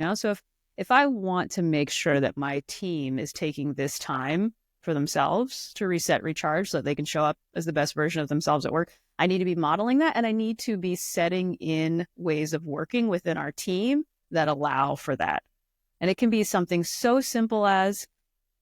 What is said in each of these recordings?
So if I want to make sure that my team is taking this time for themselves to reset, recharge so that they can show up as the best version of themselves at work, I need to be modeling that, and I need to be setting in ways of working within our team that allow for that. And it can be something so simple as,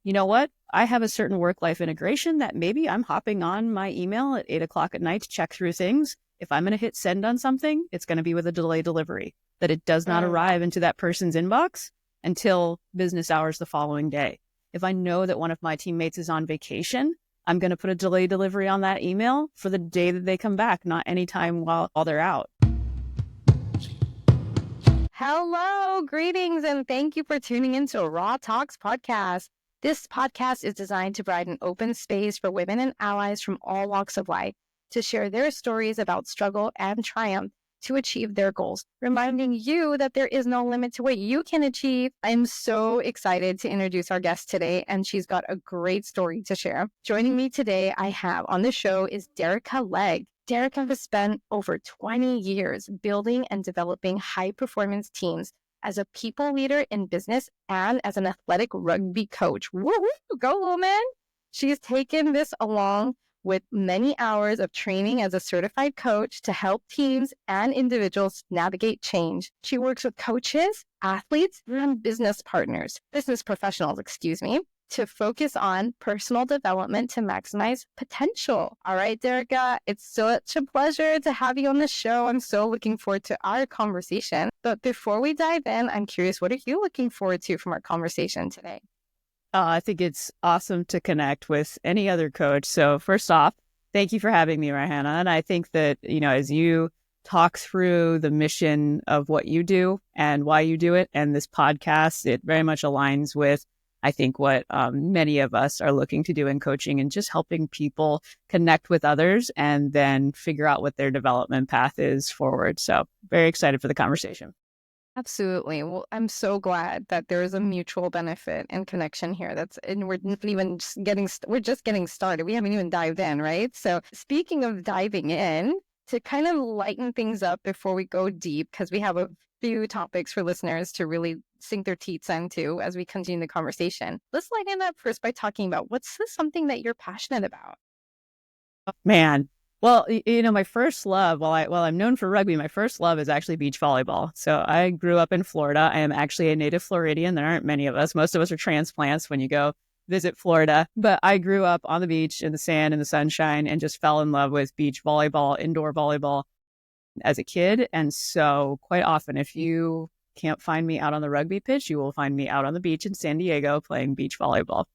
you know what? I have a certain work-life integration that maybe I'm hopping on my email at 8 o'clock at night to check through things. If I'm going to hit send on something, it's going to be with a delay delivery, that it does not arrive into that person's inbox until business hours the following day. If I know that one of my teammates is on vacation, I'm going to put a delay delivery on that email for the day that they come back, not anytime while they're out. Hello, greetings, and thank you for tuning into RAA Talks podcast. This podcast is designed to provide an open space for women and allies from all walks of life to share their stories about struggle and triumph to achieve their goals, reminding you that there is no limit to what you can achieve. I'm so excited to introduce our guest today, and she's got a great story to share. Joining me today, I have on the show is Derika Legg. Derika has spent over 20 years building and developing high-performance teams as a people leader in business and as an athletic rugby coach. Woo-hoo, go woman! She's taken this along with many hours of training as a certified coach to help teams and individuals navigate change. She works with coaches, athletes, and business professionals, to focus on personal development to maximize potential. All right, Derrika, it's such a pleasure to have you on the show. I'm so looking forward to our conversation. But before we dive in, I'm curious, what are you looking forward to from our conversation today? I think it's awesome to connect with any other coach. So first off, thank you for having me, Raihana. And I think that, as you talk through the mission of what you do and why you do it, and this podcast, it very much aligns with, I think, what many of us are looking to do in coaching, and just helping people connect with others and then figure out what their development path is forward. So very excited for the conversation. Absolutely. Well, I'm so glad that there is a mutual benefit and connection here. And we're not even we're just getting started. We haven't even dived in, right? So speaking of diving in, to kind of lighten things up before we go deep, because we have a few topics for listeners to really sink their teeth into as we continue the conversation. Let's lighten up first by talking about what's something that you're passionate about. Oh, man. Well, my first love, while I'm known for rugby, my first love is actually beach volleyball. So I grew up in Florida. I am actually a native Floridian. There aren't many of us. Most of us are transplants when you go visit Florida. But I grew up on the beach, in the sand, in the sunshine, and just fell in love with beach volleyball, indoor volleyball as a kid. And so quite often, if you can't find me out on the rugby pitch, you will find me out on the beach in San Diego playing beach volleyball.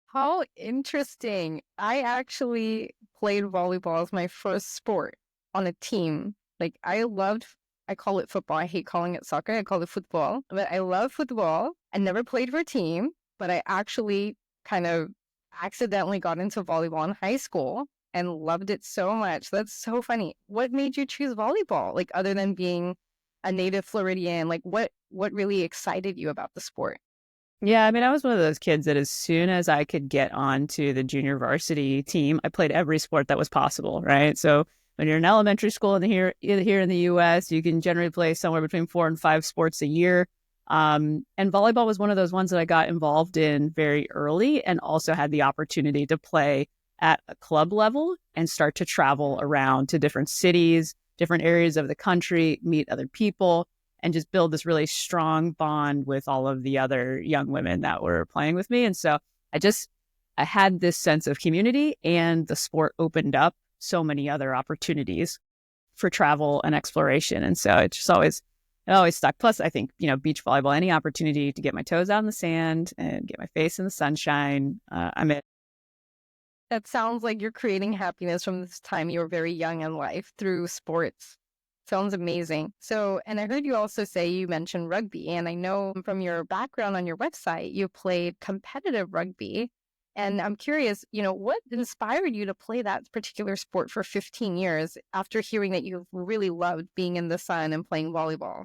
How interesting. I actually played volleyball as my first sport on a team. Like, I call it football. I hate calling it soccer. I call it football. But I love football. I never played for a team, but I actually kind of accidentally got into volleyball in high school and loved it so much. That's so funny. What made you choose volleyball? Like, other than being a native Floridian, like what really excited you about the sport? Yeah, I was one of those kids that as soon as I could get onto the junior varsity team, I played every sport that was possible, right? So when you're in elementary school here in the U.S., you can generally play somewhere between 4 and 5 sports a year. And volleyball was one of those ones that I got involved in very early, and also had the opportunity to play at a club level and start to travel around to different cities, different areas of the country, meet other people, and just build this really strong bond with all of the other young women that were playing with me. And so I had this sense of community, and the sport opened up so many other opportunities for travel and exploration. And so it always stuck. Plus, I think, beach volleyball, any opportunity to get my toes out in the sand and get my face in the sunshine, I'm in. That sounds like you're creating happiness from this time you were very young in life through sports. Sounds amazing. So, and I heard you also say you mentioned rugby, and I know from your background on your website, you played competitive rugby. And I'm curious, what inspired you to play that particular sport for 15 years after hearing that you really loved being in the sun and playing volleyball?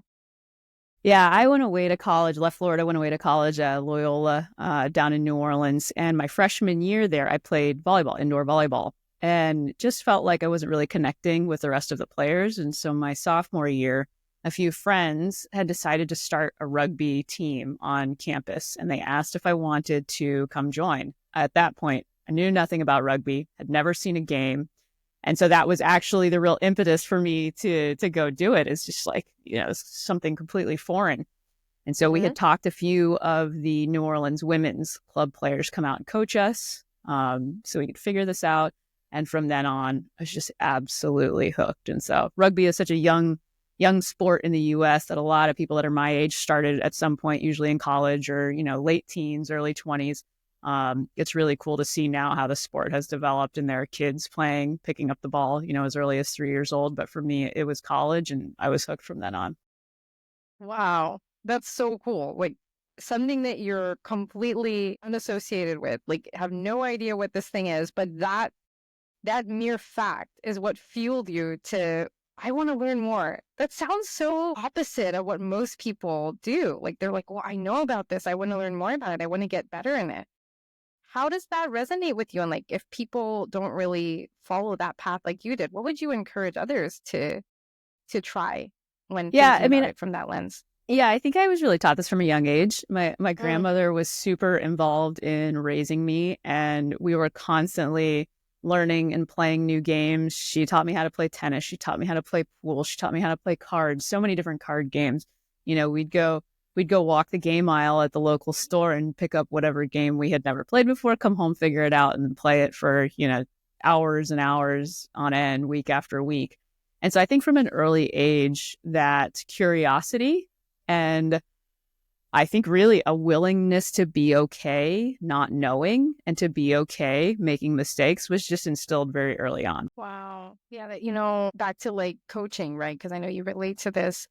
Yeah, I went away to college, left Florida, went away to college at Loyola down in New Orleans. And my freshman year there, I played volleyball, indoor volleyball, and just felt like I wasn't really connecting with the rest of the players. And so my sophomore year, a few friends had decided to start a rugby team on campus, and they asked if I wanted to come join. At that point, I knew nothing about rugby, had never seen a game. And so that was actually the real impetus for me to go do it. It's just like, something completely foreign. And so we Mm-hmm. had talked a few of the New Orleans women's club players come out and coach us, so we could figure this out. And from then on, I was just absolutely hooked. And so rugby is such a young sport in the U.S. that a lot of people that are my age started at some point, usually in college or, late teens, early 20s. It's really cool to see now how the sport has developed, and there are kids picking up the ball, as early as 3 years old. But for me, it was college, and I was hooked from then on. Wow, that's so cool. Like something that you're completely unassociated with, like have no idea what this thing is, but that mere fact is what fueled you to, I want to learn more. That sounds so opposite of what most people do. Like they're like, well, I know about this. I want to learn more about it. I want to get better in it. How does that resonate with you? And like, if people don't really follow that path like you did, what would you encourage others to try when Yeah, thinking I about mean, it from that lens? yeah, I think I was really taught this from a young age. My Mm. grandmother was super involved in raising me, and we were constantly learning and playing new games. She taught me how to play tennis. She taught me how to play pool. She taught me how to play cards. So many different card games. We'd go walk the game aisle at the local store and pick up whatever game we had never played before, come home, figure it out, and play it for, hours and hours on end, week after week. And so I think from an early age, that curiosity and I think really a willingness to be okay not knowing and to be okay making mistakes was just instilled very early on. Wow. Yeah, that back to like coaching, right? Because I know you relate to this.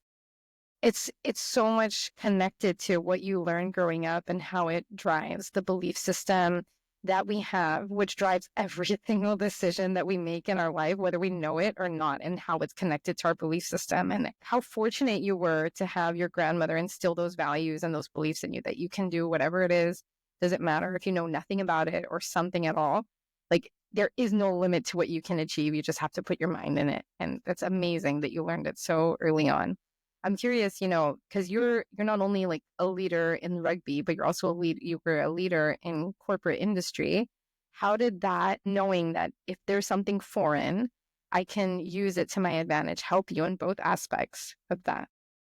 It's so much connected to what you learned growing up and how it drives the belief system that we have, which drives every single decision that we make in our life, whether we know it or not, and how it's connected to our belief system. And how fortunate you were to have your grandmother instill those values and those beliefs in you that you can do whatever it is. Doesn't matter if you know nothing about it or something at all. Like there is no limit to what you can achieve. You just have to put your mind in it. And that's amazing that you learned it so early on. I'm curious, because you're not only like a leader in rugby, but you're also you were a leader in corporate industry. How did that, knowing that if there's something foreign, I can use it to my advantage, help you in both aspects of that?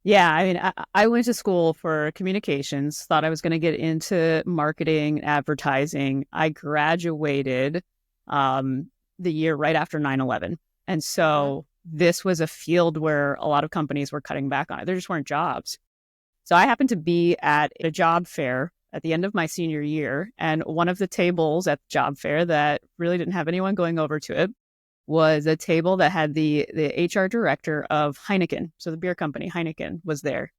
Yeah, I mean, I went to school for communications, thought I was going to get into marketing, advertising. I graduated the year right after 9/11. And Mm-hmm. so this was a field where a lot of companies were cutting back on it. There just weren't jobs. So I happened to be at a job fair at the end of my senior year. And one of the tables at the job fair that really didn't have anyone going over to it was a table that had the HR director of Heineken. So the beer company Heineken was there.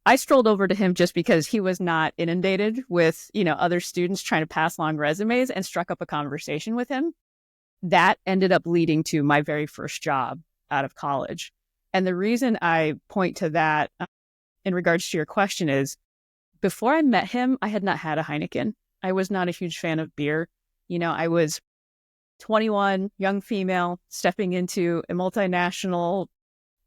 I strolled over to him just because he was not inundated with, other students trying to pass along resumes, and struck up a conversation with him. That ended up leading to my very first job out of college. And the reason I point to that in regards to your question is before I met him, I had not had a Heineken. I was not a huge fan of beer. I was 21, young female, stepping into a multinational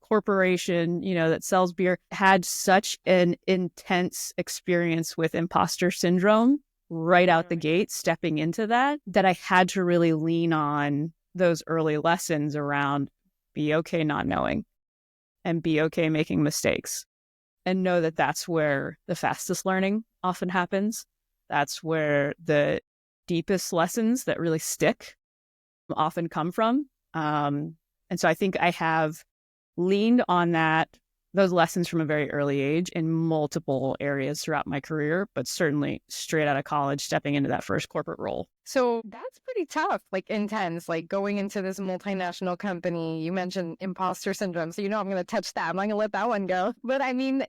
corporation, that sells beer, had such an intense experience with imposter syndrome right out the gate, stepping into that I had to really lean on those early lessons around be okay not knowing and be okay making mistakes, and know that that's where the fastest learning often happens. That's where the deepest lessons that really stick often come from. And so I think I have leaned on those lessons from a very early age in multiple areas throughout my career, but certainly straight out of college, stepping into that first corporate role. So that's pretty tough, like intense, like going into this multinational company. You mentioned imposter syndrome. So, I'm going to touch that. I'm not going to let that one go. But I mean,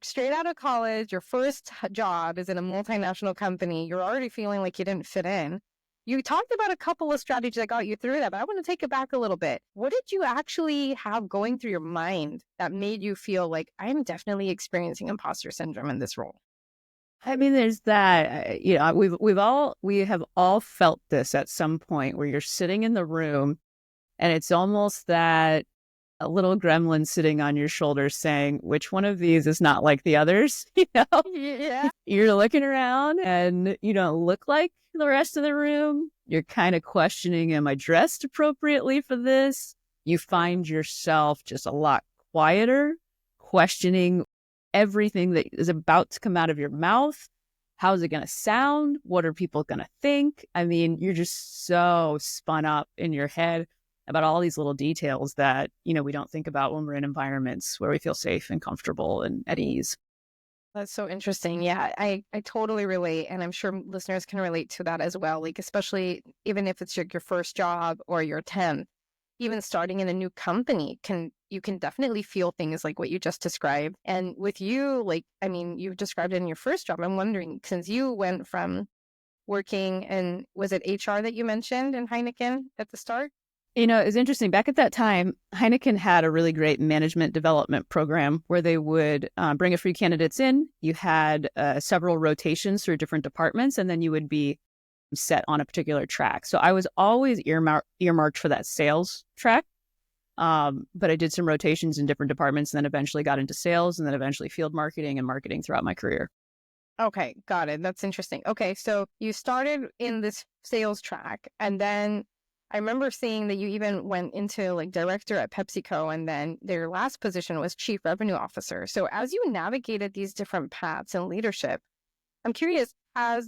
straight out of college, your first job is in a multinational company. You're already feeling like you didn't fit in. You talked about a couple of strategies that got you through that, but I want to take it back a little bit. What did you actually have going through your mind that made you feel like I'm definitely experiencing imposter syndrome in this role? I mean, there's that, we have all felt this at some point where you're sitting in the room and it's almost that a little gremlin sitting on your shoulder saying, which one of these is not like the others? Yeah. You're looking around and you don't look like the rest of the room. You're kind of questioning, am I dressed appropriately for this? You find yourself just a lot quieter, questioning everything that is about to come out of your mouth. How's it going to sound? What are people going to think? I mean, you're just so spun up in your head about all these little details that, we don't think about when we're in environments where we feel safe and comfortable and at ease. That's so interesting. Yeah, I totally relate. And I'm sure listeners can relate to that as well. Like, especially even if it's your first job or your 10th, even starting in a new company you can definitely feel things like what you just described. And with you, like, I mean, you've described it in your first job. I'm wondering, since you went from working and was it HR that you mentioned in Heineken at the start? It's interesting. Back at that time, Heineken had a really great management development program where they would bring a few candidates in. You had several rotations through different departments, and then you would be set on a particular track. So I was always earmarked for that sales track. But I did some rotations in different departments and then eventually got into sales and then eventually field marketing and marketing throughout my career. Okay, got it. That's interesting. Okay, so you started in this sales track, and then I remember seeing that you even went into like director at PepsiCo, and then their last position was chief revenue officer. So as you navigated these different paths in leadership, I'm curious, how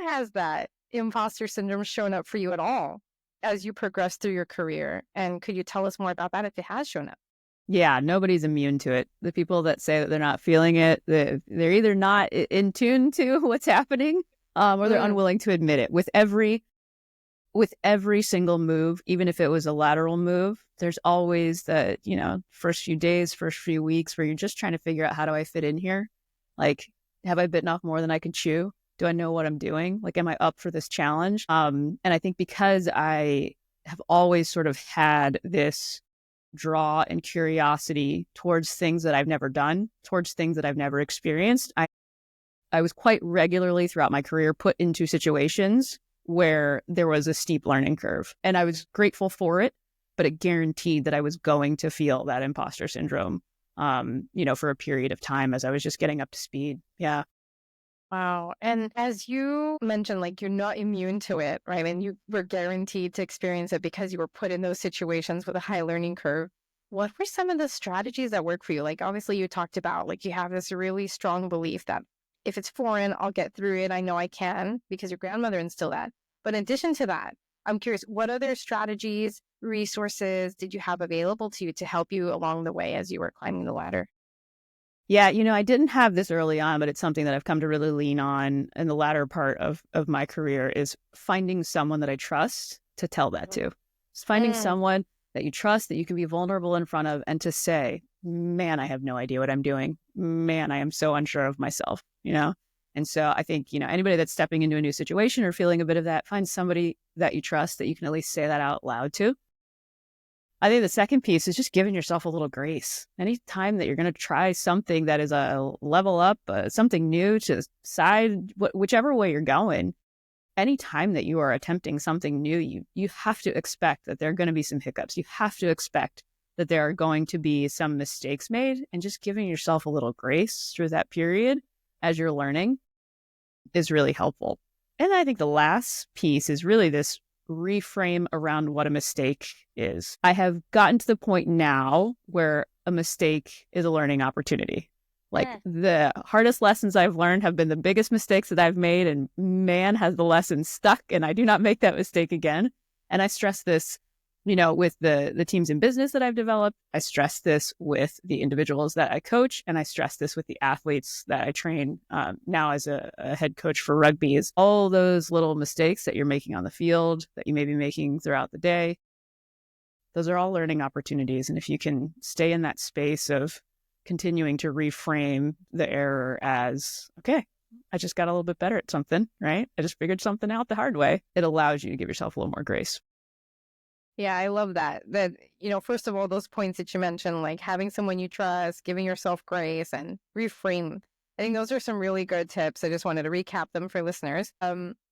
has that imposter syndrome shown up for you at all as you progress through your career? And could you tell us more about that if it has shown up? Yeah, nobody's immune to it. The people that say that they're not feeling it, they're either not in tune to what's happening, or they're unwilling to admit it. With every single move, even if it was a lateral move, there's always the, first few days, first few weeks where you're just trying to figure out, how do I fit in here? Like, have I bitten off more than I can chew? Do I know what I'm doing? Like, am I up for this challenge? And I think because I have always sort of had this draw and curiosity towards things that I've never done, towards things that I've never experienced, I was quite regularly throughout my career put into situations where there was a steep learning curve. And I was grateful for it, but it guaranteed that I was going to feel that imposter syndrome, for a period of time as I was just getting up to speed. Yeah. Wow. And as you mentioned, like, you're not immune to it, right? And you were guaranteed to experience it because you were put in those situations with a high learning curve. What were some of the strategies that work for you? Like, obviously you talked about, like, you have this really strong belief that if it's foreign, I'll get through it. I know I can, because your grandmother instilled that. But in addition to that, I'm curious, what other strategies, resources did you have available to you to help you along the way as you were climbing the ladder? Yeah, I didn't have this early on, but it's something that I've come to really lean on in the latter part of my career, is finding someone that I trust to tell that to. Just finding someone that you trust, that you can be vulnerable in front of, and to say, man, I have no idea what I'm doing. Man, I am so unsure of myself, And so I think, anybody that's stepping into a new situation or feeling a bit of that, find somebody that you trust that you can at least say that out loud to. I think the second piece is just giving yourself a little grace. Any time that you're going to try something that is a level up, something new to side, whichever way you're going, any time that you are attempting something new, you have to expect that there are going to be some hiccups. You have to expect that there are going to be some mistakes made, and just giving yourself a little grace through that period as you're learning is really helpful. And I think the last piece is really this reframe around what a mistake is. I have gotten to the point now where a mistake is a learning opportunity. Like, the hardest lessons I've learned have been the biggest mistakes that I've made, and man, has the lesson stuck, and I do not make that mistake again. And I stress this, with the teams in business that I've developed. I stress this with the individuals that I coach, and I stress this with the athletes that I train now as a head coach for rugby. Is all those little mistakes that you're making on the field, that you may be making throughout the day, those are all learning opportunities. And if you can stay in that space of continuing to reframe the error as, okay, I just got a little bit better at something, right? I just figured something out the hard way. It allows you to give yourself a little more grace. Yeah, I love that. First of all, those points that you mentioned, like having someone you trust, giving yourself grace, and reframe. I think those are some really good tips. I just wanted to recap them for listeners.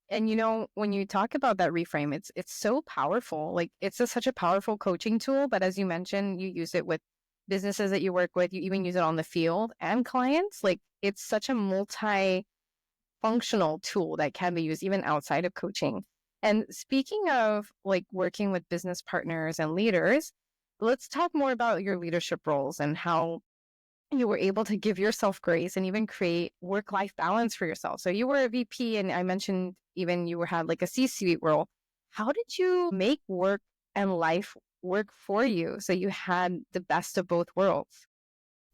And when you talk about that reframe, it's so powerful. Like it's such a powerful coaching tool. But as you mentioned, you use it with businesses that you work with. You even use it on the field and clients. Like it's such a multi-functional tool that can be used even outside of coaching. And speaking of like working with business partners and leaders, let's talk more about your leadership roles and how you were able to give yourself grace and even create work-life balance for yourself. So you were a VP, and I mentioned even had like a C-suite role. How did you make work and life work for you so you had the best of both worlds?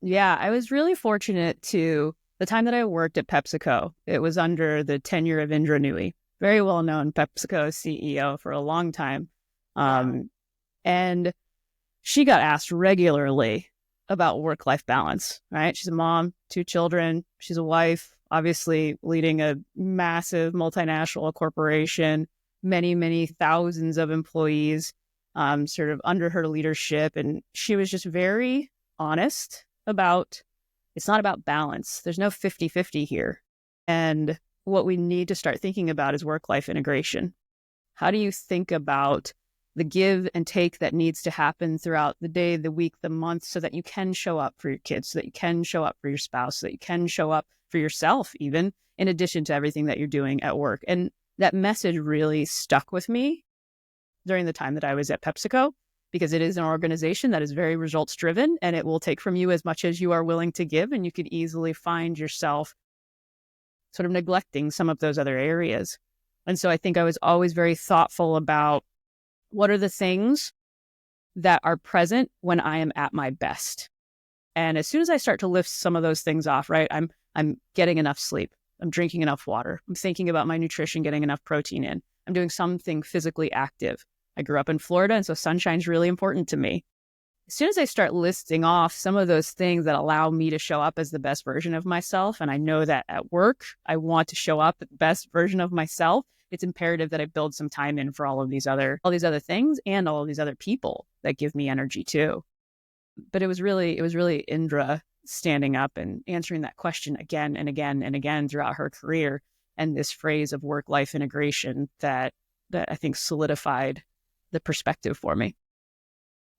Yeah, I was really fortunate to the time that I worked at PepsiCo. It was under the tenure of Indra Nooyi, very well-known PepsiCo CEO for a long time. Wow. And she got asked regularly about work-life balance, right? She's a mom, 2 children. She's a wife, obviously leading a massive multinational corporation, many, many thousands of employees sort of under her leadership. And she was just very honest about it's not about balance. There's no 50-50 here. And what we need to start thinking about is work-life integration. How do you think about the give and take that needs to happen throughout the day, the week, the month, so that you can show up for your kids, so that you can show up for your spouse, so that you can show up for yourself, even in addition to everything that you're doing at work? And that message really stuck with me during the time that I was at PepsiCo, because it is an organization that is very results driven, and it will take from you as much as you are willing to give. And you could easily find yourself sort of neglecting some of those other areas. And so I think I was always very thoughtful about what are the things that are present when I am at my best. And as soon as I start to lift some of those things off, right, I'm getting enough sleep. I'm drinking enough water. I'm thinking about my nutrition, getting enough protein in. I'm doing something physically active. I grew up in Florida, and so sunshine's really important to me. As soon as I start listing off some of those things that allow me to show up as the best version of myself, and I know that at work, I want to show up at the best version of myself, it's imperative that I build some time in for all these other things and all of these other people that give me energy too. But it was really Indra standing up and answering that question again and again and again throughout her career, and this phrase of work-life integration that I think solidified the perspective for me.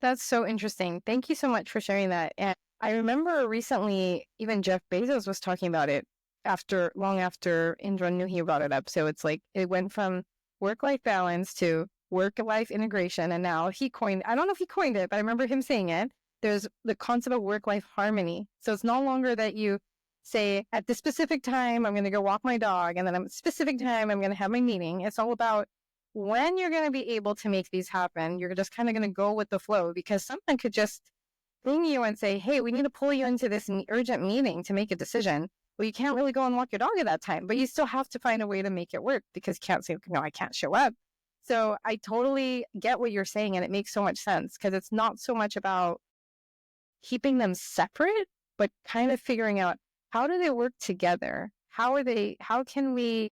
That's so interesting. Thank you so much for sharing that. And I remember recently, even Jeff Bezos was talking about it long after Indra knew he brought it up. So it's like it went from work-life balance to work-life integration. And now I don't know if he coined it, but I remember him saying it. There's the concept of work-life harmony. So it's no longer that you say at this specific time, I'm going to go walk my dog. And then at a specific time, I'm going to have my meeting. It's all about when you're going to be able to make these happen. You're just kind of going to go with the flow, because someone could just bring you and say, hey, we need to pull you into this urgent meeting to make a decision. Well, you can't really go and walk your dog at that time, but you still have to find a way to make it work, because you can't say, no, I can't show up. So I totally get what you're saying, and it makes so much sense, because it's not so much about keeping them separate, but kind of figuring out, how do they work together? How can we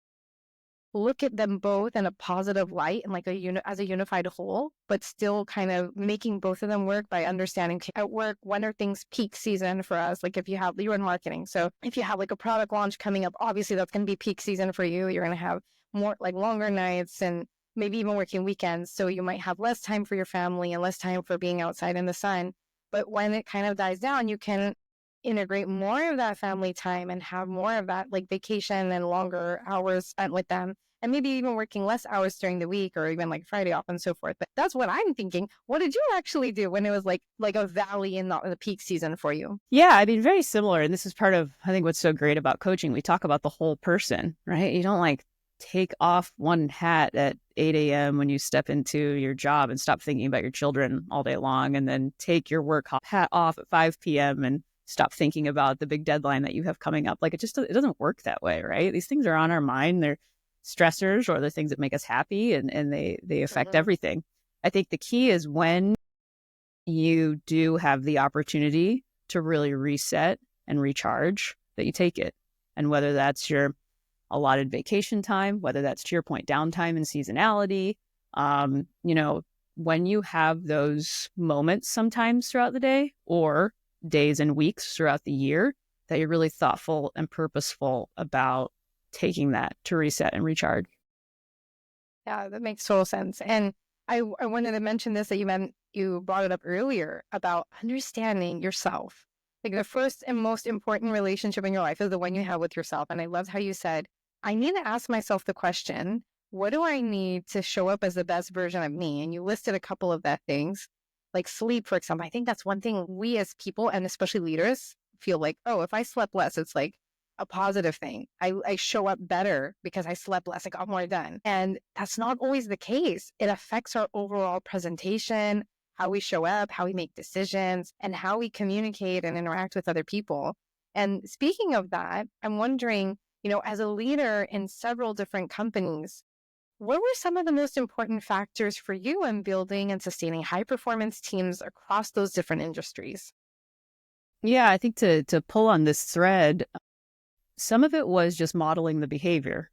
look at them both in a positive light and like as a unified whole, but still kind of making both of them work by understanding at work, when are things peak season for us? Like you're in marketing. So if you have like a product launch coming up, obviously that's going to be peak season for you. You're going to have more like longer nights and maybe even working weekends. So you might have less time for your family and less time for being outside in the sun. But when it kind of dies down, you can integrate more of that family time and have more of that like vacation and longer hours spent with them, and maybe even working less hours during the week, or even like Friday off and so forth. But that's what I'm thinking. What did you actually do when it was like a valley in the peak season for you? Yeah, I mean, very similar. And this is part of, I think, what's so great about coaching. We talk about the whole person, right? You don't like take off one hat at 8 a.m. when you step into your job and stop thinking about your children all day long, and then take your work hat off at 5 p.m. and stop thinking about the big deadline that you have coming up. Like it doesn't work that way, right? These things are on our mind. They're stressors, or the things that make us happy, and they affect everything. I think the key is when you do have the opportunity to really reset and recharge, that you take it. And whether that's your allotted vacation time, whether that's, to your point, downtime and seasonality, when you have those moments sometimes throughout the day, or days and weeks throughout the year, that you're really thoughtful and purposeful about taking that to reset and recharge. Yeah, that makes total sense. And I wanted to mention this that you brought it up earlier about understanding yourself. Like the first and most important relationship in your life is the one you have with yourself. And I loved how you said, I need to ask myself the question, what do I need to show up as the best version of me? And you listed a couple of that things, like sleep, for example. I think that's one thing we as people and especially leaders feel like, oh, if I slept less, it's like a positive thing. I show up better because I slept less. I got more done. And that's not always the case. It affects our overall presentation, how we show up, how we make decisions, and how we communicate and interact with other people. And speaking of that, I'm wondering, as a leader in several different companies, what were some of the most important factors for you in building and sustaining high performance teams across those different industries? Yeah, I think to pull on this thread, some of it was just modeling the behavior.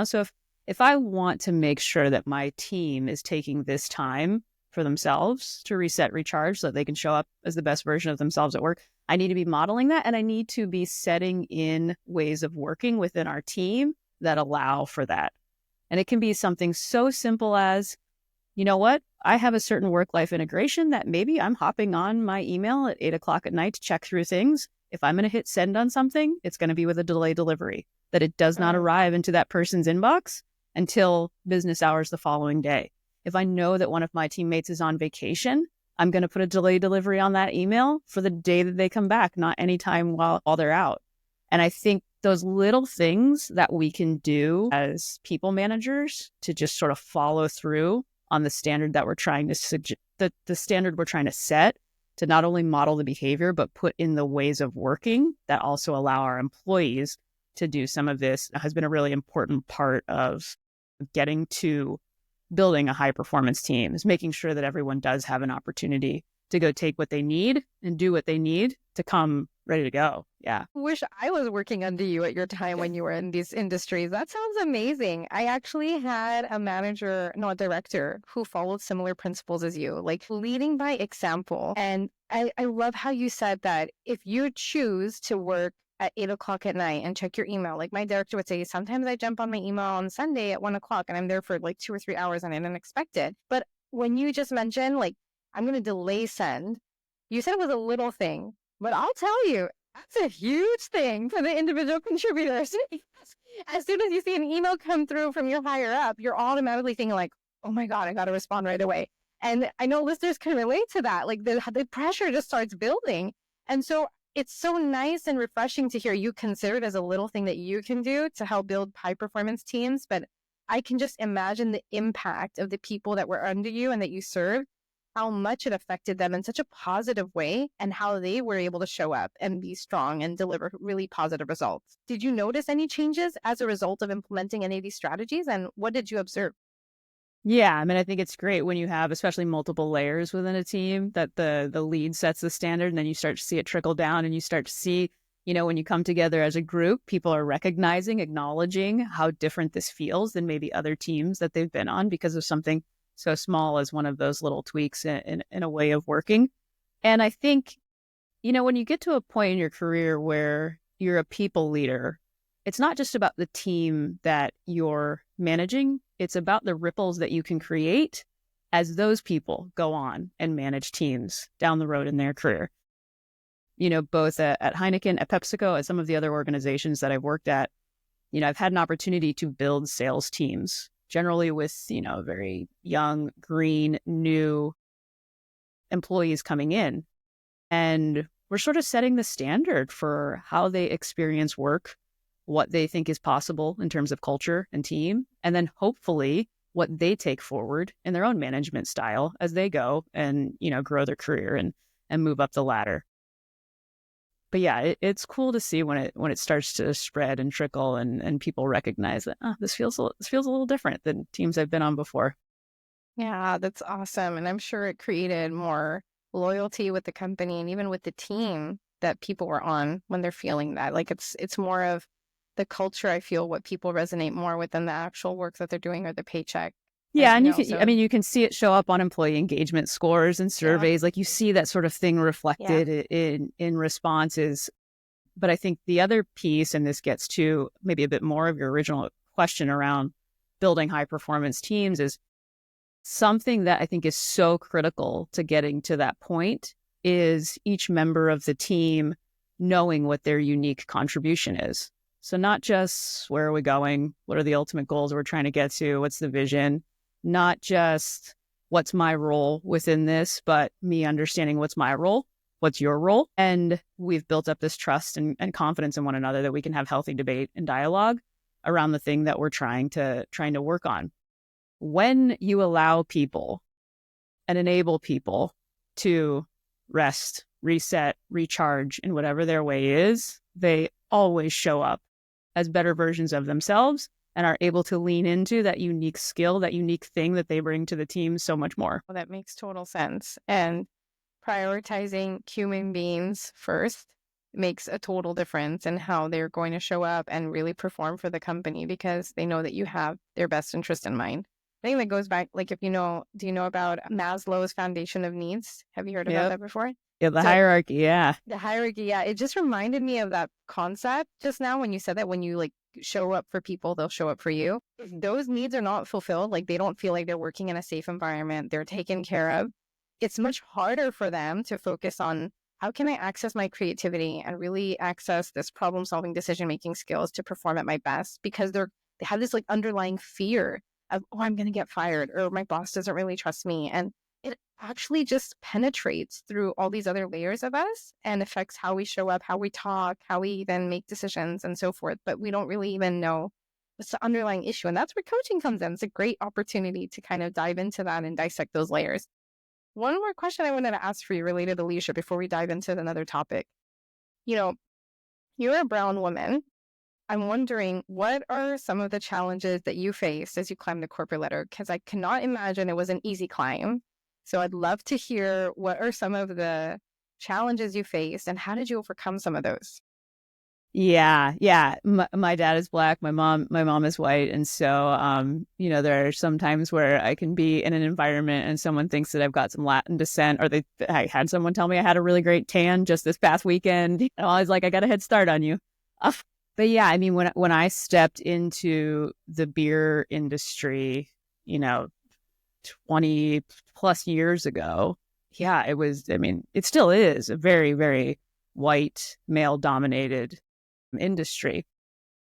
So if I want to make sure that my team is taking this time for themselves to reset, recharge, so that they can show up as the best version of themselves at work, I need to be modeling that, and I need to be setting in ways of working within our team that allow for that. And it can be something so simple as, you know what? I have a certain work-life integration that maybe I'm hopping on my email at 8 o'clock at night to check through things. If I'm going to hit send on something, it's going to be with a delay delivery, that it does not arrive into that person's inbox until business hours the following day. If I know that one of my teammates is on vacation, I'm going to put a delay delivery on that email for the day that they come back, not anytime while they're out. And I think those little things that we can do as people managers to just sort of follow through on the standard that we're trying to the standard we're trying to set, to not only model the behavior, but put in the ways of working that also allow our employees to do some of this, has been a really important part of getting to building a high performance team, is making sure that everyone does have an opportunity to go take what they need and do what they need to come ready to go. Yeah. Wish I was working under you at your time when you were in these industries. That sounds amazing. I actually had a manager, no, a director who followed similar principles as you, like leading by example. And I love how you said that if you choose to work at 8 o'clock at night and check your email, like my director would say, sometimes I jump on my email on Sunday at 1 o'clock and I'm there for like 2 or 3 hours and I didn't expect it. But when you just mentioned, like, I'm going to delay send, you said it was a little thing. But I'll tell you, that's a huge thing for the individual contributors. As soon as you see an email come through from your higher up, you're automatically thinking like, oh my God, I got to respond right away. And I know listeners can relate to that. Like the pressure just starts building. And so it's so nice and refreshing to hear you consider it as a little thing that you can do to help build high performance teams. But I can just imagine the impact of the people that were under you and that you served, how much it affected them in such a positive way and how they were able to show up and be strong and deliver really positive results. Did you notice any changes as a result of implementing any of these strategies? And what did you observe? Yeah, I mean, I think it's great when you have especially multiple layers within a team, that the lead sets the standard and then you start to see it trickle down, and you start to see, when you come together as a group, people are recognizing, acknowledging how different this feels than maybe other teams that they've been on because of something so small as one of those little tweaks in a way of working. And I think, when you get to a point in your career where you're a people leader, it's not just about the team that you're managing. It's about the ripples that you can create as those people go on and manage teams down the road in their career. Both at Heineken, at PepsiCo, at some of the other organizations that I've worked at, I've had an opportunity to build sales teams, generally with, very young, green, new employees coming in. And we're sort of setting the standard for how they experience work, what they think is possible in terms of culture and team, and then hopefully what they take forward in their own management style as they go and, grow their career and move up the ladder. But yeah, it's cool to see when it starts to spread and trickle and people recognize that this feels a little different than teams I've been on before. Yeah, that's awesome. And I'm sure it created more loyalty with the company and even with the team that people were on when they're feeling that. Like it's more of the culture, I feel, what people resonate more with than the actual work that they're doing or the paycheck. Yeah, and So, you can see it show up on employee engagement scores and surveys. Like you see that sort of thing reflected in responses. But I think the other piece, and this gets to maybe a bit more of your original question around building high performance teams is something that I think is so critical to getting to that point is each member of the team knowing what their unique contribution is. So not just where are we going, what are the ultimate goals we're trying to get to, what's the vision, not just what's my role within this, but me understanding what's my role, what's your role. And we've built up this trust and confidence in one another that we can have healthy debate and dialogue around the thing that we're trying to work on. When you allow people and enable people to rest, reset, recharge in whatever their way is, they always show up as better versions of themselves and are able to lean into that unique skill, that unique thing that they bring to the team so much more. Well, that makes total sense. And prioritizing human beings first makes a total difference in how they're going to show up and really perform for the company because they know that you have their best interest in mind. I think that goes back, like, if you know, do you know about Maslow's foundation of needs? Have you heard about that before? Yeah, the hierarchy, yeah. The hierarchy, yeah. It just reminded me of that concept just now when you said that when you like show up for people, they'll show up for you. If those needs are not fulfilled, like they don't feel like they're working in a safe environment, they're taken care of, it's much harder for them to focus on how can I access my creativity and really access this problem-solving decision-making skills to perform at my best because they have this like underlying fear of, oh, I'm going to get fired or my boss doesn't really trust me. And it actually just penetrates through all these other layers of us and affects how we show up, how we talk, how we then make decisions and so forth. But we don't really even know what's the underlying issue. And that's where coaching comes in. It's a great opportunity to kind of dive into that and dissect those layers. One more question I wanted to ask for you related to leadership before we dive into another topic. You know, you're a brown woman. I'm wondering, what are some of the challenges that you faced as you climbed the corporate ladder? Because I cannot imagine it was an easy climb. So I'd love to hear what are some of the challenges you faced and how did you overcome some of those? Yeah. My dad is Black. My mom is white. And so, there are some times where I can be in an environment and someone thinks that I've got some Latin descent, or I had someone tell me I had a really great tan just this past weekend. And I was like, I got a head start on you. But yeah, I mean, when I stepped into the beer industry, 20 plus years ago, yeah, it still is a very, very white, male dominated industry.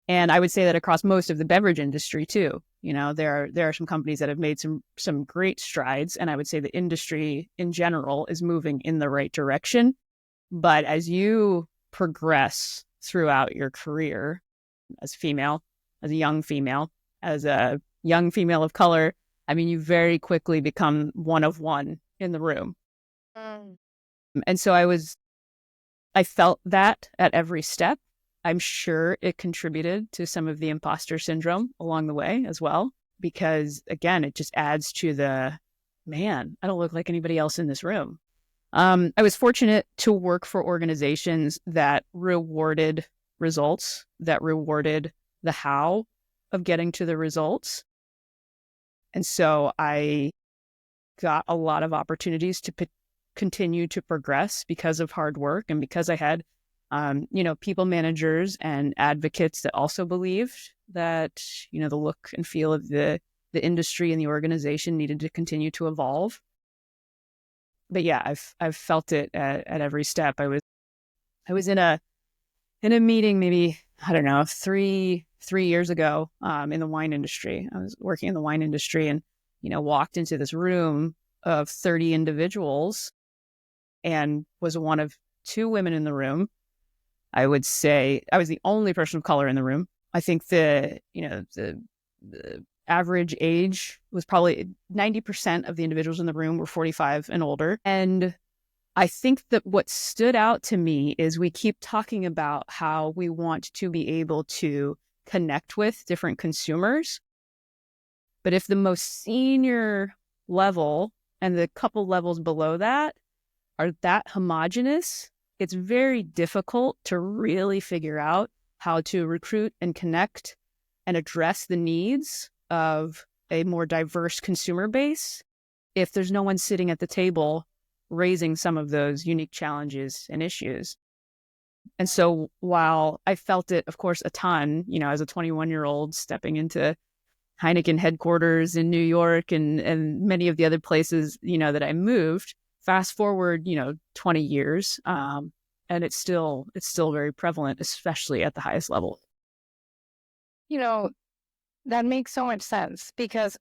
And I would say that across most of the beverage industry too, there are some companies that have made some great strides. And I would say the industry in general is moving in the right direction. But as you progress throughout your career as a young female of color, I mean, you very quickly become one of one in the room. And so I felt that at every step. I'm sure it contributed to some of the imposter syndrome along the way as well, because again, it just adds to the, man, I don't look like anybody else in this room. I was fortunate to work for organizations that rewarded results, that rewarded the how of getting to the results. And so I got a lot of opportunities to continue to progress because of hard work and because I had, people managers and advocates that also believed that, the look and feel of the industry and the organization needed to continue to evolve. But yeah, I've felt it at every step. I was in a meeting maybe, I don't know, three years ago in the wine industry. I was working in the wine industry and, walked into this room of 30 individuals and was one of two women in the room. I would say I was the only person of color in the room. I think the average age was probably 90% of the individuals in the room were 45 and older. And I think that what stood out to me is we keep talking about how we want to be able to connect with different consumers. But if the most senior level and the couple levels below that are that homogenous, it's very difficult to really figure out how to recruit and connect and address the needs of a more diverse consumer base if there's no one sitting at the table raising some of those unique challenges and issues. And so while I felt it, of course, a ton, as a 21-year-old stepping into Heineken headquarters in New York and many of the other places, that I moved. Fast forward, 20 years, and it's still very prevalent, especially at the highest level. That makes so much sense because,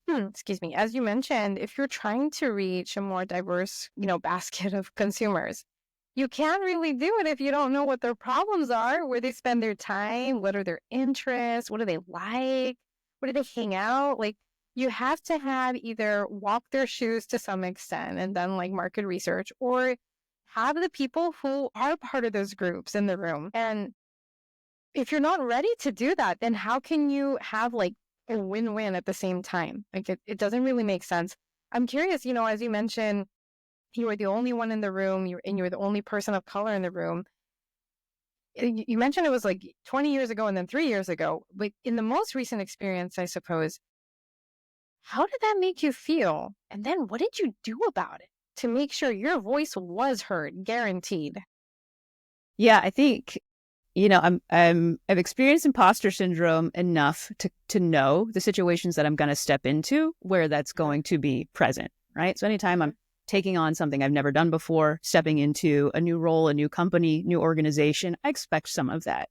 excuse me, as you mentioned, if you're trying to reach a more diverse, basket of consumers, you can't really do it if you don't know what their problems are, where they spend their time, what are their interests, what do they like, where do they hang out? Like, you have to have either walk their shoes to some extent and done like market research, or have the people who are part of those groups in the room. And if you're not ready to do that, then how can you have like a win-win at the same time? Like it doesn't really make sense. I'm curious, as you mentioned, you were the only one in the room, and you were the only person of color in the room. You mentioned it was like 20 years ago and then 3 years ago, but in the most recent experience, I suppose, how did that make you feel? And then what did you do about it to make sure your voice was heard, guaranteed? Yeah, I think, I've experienced imposter syndrome enough to know the situations that I'm going to step into where that's going to be present, right? So anytime I'm taking on something I've never done before, stepping into a new role, a new company, new organization, I expect some of that.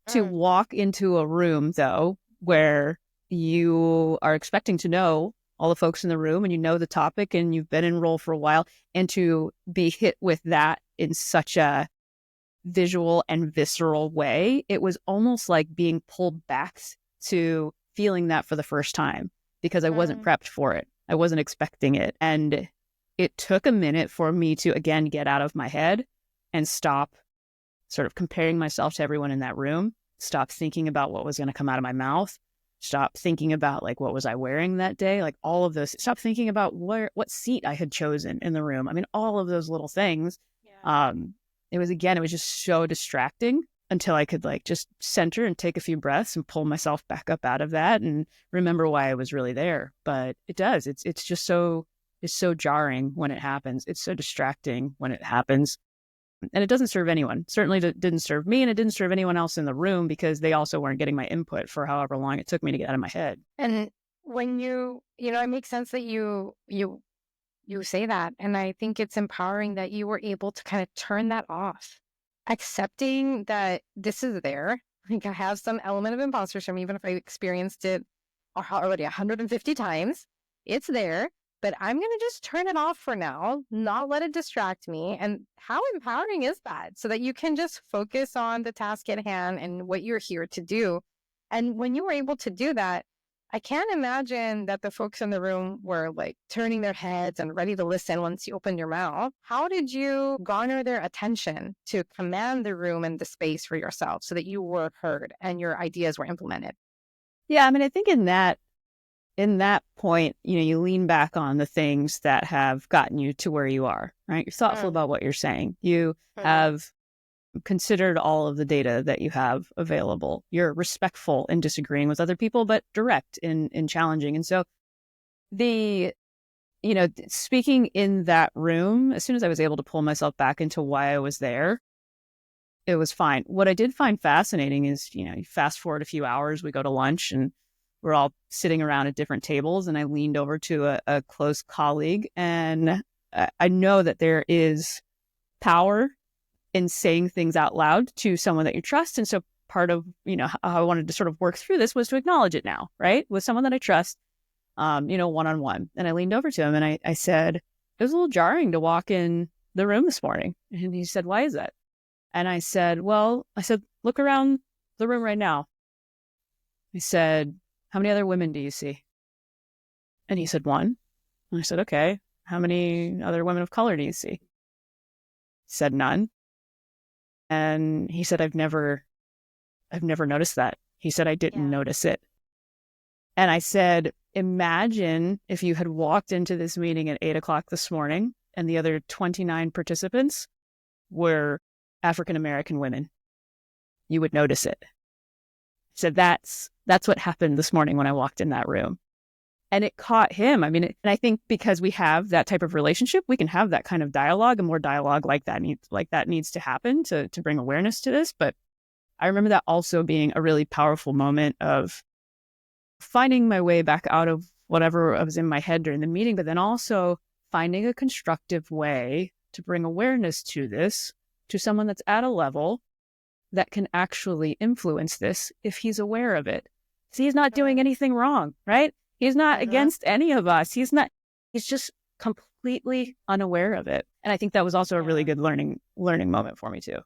To walk into a room, though, where you are expecting to know all the folks in the room and you know the topic and you've been in role for a while, and to be hit with that in such a visual and visceral way, it was almost like being pulled back to feeling that for the first time because I wasn't prepped for it. I wasn't expecting it. And it took a minute for me to, again, get out of my head and stop sort of comparing myself to everyone in that room, stop thinking about what was going to come out of my mouth, stop thinking about like what was I wearing that day, like all of those, stop thinking about what seat I had chosen in the room. I mean, all of those little things. Yeah. It was just so distracting until I could like just center and take a few breaths and pull myself back up out of that and remember why I was really there. But it's just so, it's so jarring when it happens. It's so distracting when it happens. And it doesn't serve anyone. Certainly didn't serve me, and it didn't serve anyone else in the room because they also weren't getting my input for however long it took me to get out of my head. And when it makes sense that you say that. And I think it's empowering that you were able to kind of turn that off, accepting that this is there. Like I have some element of imposter syndrome, even if I experienced it already 150 times, it's there. But I'm going to just turn it off for now, not let it distract me. And how empowering is that? So that you can just focus on the task at hand and what you're here to do. And when you were able to do that, I can't imagine that the folks in the room were like turning their heads and ready to listen once you opened your mouth. How did you garner their attention to command the room and the space for yourself so that you were heard and your ideas were implemented? Yeah, I mean, I think in that point, you lean back on the things that have gotten you to where you are, right? You're thoughtful about what you're saying. You have considered all of the data that you have available. You're respectful in disagreeing with other people, but direct in challenging. And so speaking in that room, as soon as I was able to pull myself back into why I was there, it was fine. What I did find fascinating is, you fast forward a few hours, we go to lunch and we're all sitting around at different tables. And I leaned over to a close colleague, and I know that there is power in saying things out loud to someone that you trust. And so part of, how I wanted to sort of work through this was to acknowledge it now, right? With someone that I trust, one-on-one. And I leaned over to him and I said, it was a little jarring to walk in the room this morning. And he said, why is that? And I said, look around the room right now. He said, how many other women do you see? And he said, one. And I said, okay, how many other women of color do you see? He said, none. And he said, I've never noticed that. He said, I didn't notice it. And I said, imagine if you had walked into this meeting at 8:00 this morning and the other 29 participants were African-American women. You would notice it. He said, that's what happened this morning when I walked in that room. And it caught him. I mean, and I think because we have that type of relationship, we can have that kind of dialogue, and more dialogue like that needs to happen to bring awareness to this. But I remember that also being a really powerful moment of finding my way back out of whatever was in my head during the meeting, but then also finding a constructive way to bring awareness to this to someone that's at a level that can actually influence this if he's aware of it. See, he's not doing anything wrong, right? He's not against any of us. He's just completely unaware of it. And I think that was also a really good learning moment for me too.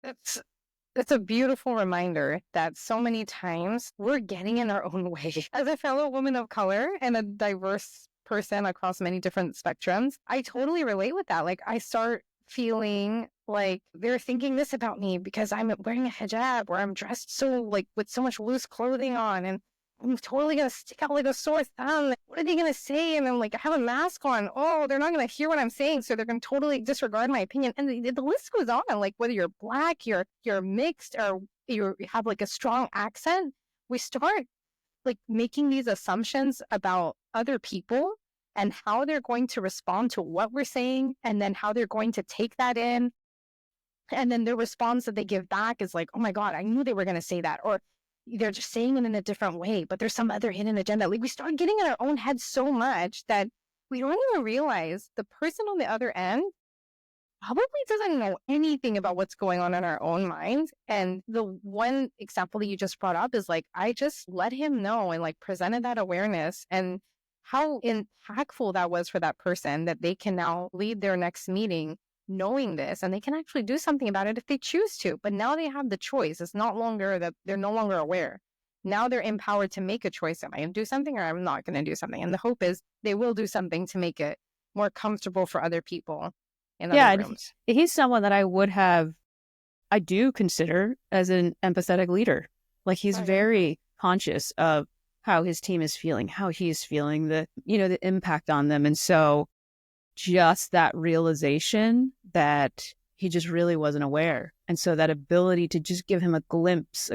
That's a beautiful reminder that so many times we're getting in our own way. As a fellow woman of color and a diverse person across many different spectrums, I totally relate with that. Like, I start feeling like they're thinking this about me because I'm wearing a hijab or I'm dressed so like with so much loose clothing on, and I'm totally going to stick out like a sore thumb. What are they going to say? And I'm like, I have a mask on. Oh, they're not going to hear what I'm saying. So they're going to totally disregard my opinion. And the list goes on. Like, whether you're Black, you're mixed, or you have like a strong accent, we start like making these assumptions about other people and how they're going to respond to what we're saying, and then how they're going to take that in. And then the response that they give back is like, oh my God, I knew they were going to say that. Or they're just saying it in a different way, but there's some other hidden agenda. Like, we start getting in our own heads so much that we don't even realize the person on the other end probably doesn't know anything about what's going on in our own minds. And the one example that you just brought up is like, I just let him know and like presented that awareness, and how impactful that was for that person, that they can now lead their next meeting knowing this, and they can actually do something about it if they choose to. But now they have the choice. It's not longer that they're no longer aware. Now they're empowered to make a choice. Am I going to do something or I'm not going to do something? And the hope is they will do something to make it more comfortable for other people in other rooms. He's someone that I do consider as an empathetic leader. Like, he's very conscious of how his team is feeling, how he's feeling, the impact on them. And so just that realization that he just really wasn't aware. And so that ability to just give him a glimpse.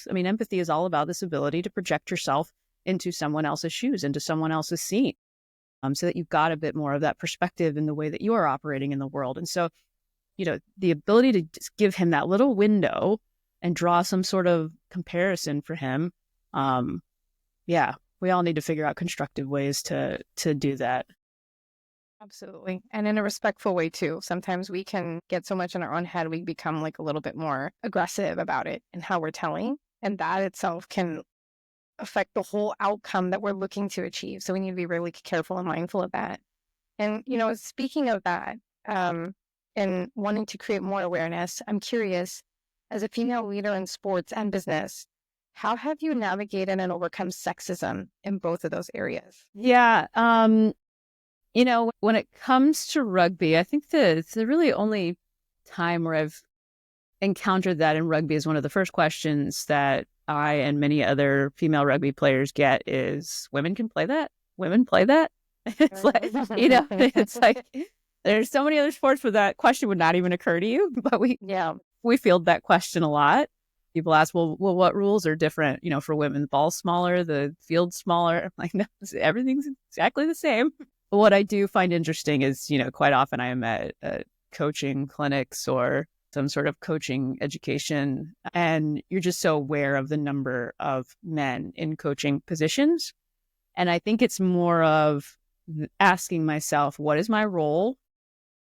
I mean, empathy is all about this ability to project yourself into someone else's shoes, into someone else's scene, so that you've got a bit more of that perspective in the way that you are operating in the world. And so, the ability to just give him that little window and draw some sort of comparison for him. We all need to figure out constructive ways to do that. Absolutely. And in a respectful way too. Sometimes we can get so much in our own head, we become like a little bit more aggressive about it and how we're telling. And that itself can affect the whole outcome that we're looking to achieve. So we need to be really careful and mindful of that. And, speaking of that, and wanting to create more awareness, I'm curious, as a female leader in sports and business, how have you navigated and overcome sexism in both of those areas? Yeah. When it comes to rugby, I think the really only time where I've encountered that in rugby is one of the first questions that I and many other female rugby players get is, women can play that? Women play that? It's like, it's like, there's so many other sports where that question would not even occur to you, but we field that question a lot. People ask, well, what rules are different, for women? The ball's smaller, the field's smaller. I'm like, no, everything's exactly the same. But what I do find interesting is, quite often I am at coaching clinics or some sort of coaching education, and you're just so aware of the number of men in coaching positions. And I think it's more of asking myself, what is my role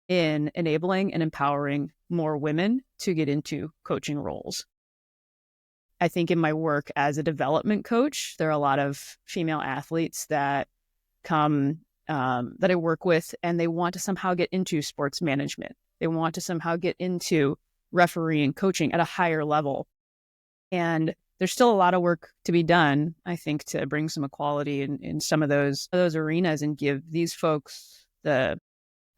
in enabling and empowering more women to get into coaching roles? I think in my work as a development coach, there are a lot of female athletes that come that I work with, and they want to somehow get into sports management. They want to somehow get into refereeing, coaching at a higher level. And there's still a lot of work to be done, I think, to bring some equality in some of those arenas and give these folks the,